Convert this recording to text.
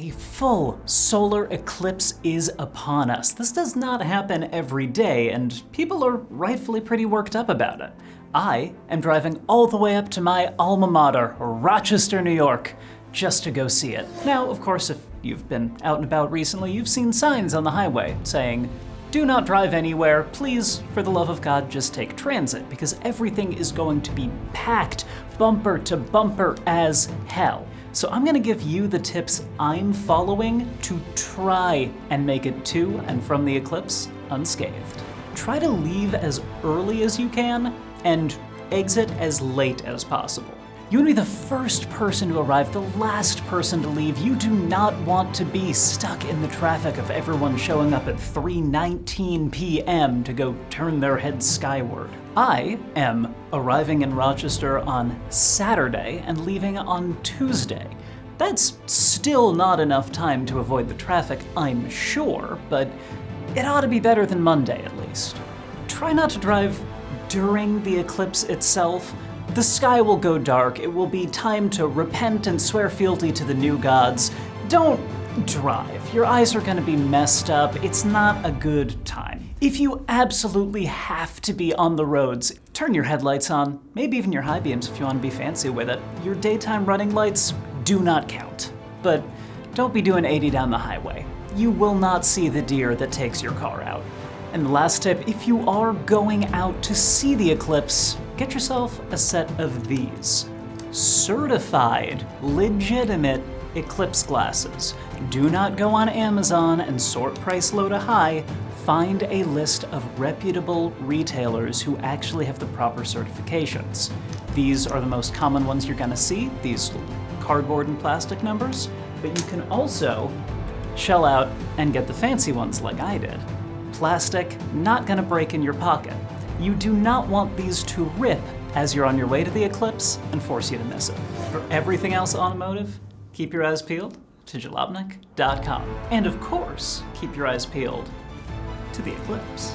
A full solar eclipse is upon us. This does not happen every day, and people are rightfully pretty worked up about it. I am driving all the way up to my alma mater, Rochester, New York, just to go see it. Now, of course, if you've been out and about recently, you've seen signs on the highway saying, "Do not drive anywhere, please, for the love of God, just take transit," because everything is going to be packed bumper to bumper as hell. So I'm gonna give you the tips I'm following to try and make it to and from the eclipse unscathed. Try to leave as early as you can and exit as late as possible. You wanna be the first person to arrive, the last person to leave. You do not want to be stuck in the traffic of everyone showing up at 3:19 p.m. to go turn their heads skyward. I am arriving in Rochester on Saturday and leaving on Tuesday. That's still not enough time to avoid the traffic, I'm sure, but it ought to be better than Monday at least. Try not to drive during the eclipse itself. The sky will go dark, it will be time to repent and swear fealty to the new gods. Don't drive. Your eyes are gonna be messed up. It's not a good time. If you absolutely have to be on the roads, turn your headlights on, maybe even your high beams if you want to be fancy with it. Your daytime running lights do not count. But don't be doing 80 down the highway. You will not see the deer that takes your car out. And the last tip, if you are going out to see the eclipse, get yourself a set of these. Certified, legitimate Eclipse glasses. Do not go on Amazon and sort price low to high. Find a list of reputable retailers who actually have the proper certifications. These are the most common ones you're gonna see, these cardboard and plastic numbers, but you can also shell out and get the fancy ones like I did. Plastic, not gonna break in your pocket. You do not want these to rip as you're on your way to the eclipse and force you to miss it. For everything else automotive, keep your eyes peeled to Jalopnik.com. And of course, keep your eyes peeled to the eclipse.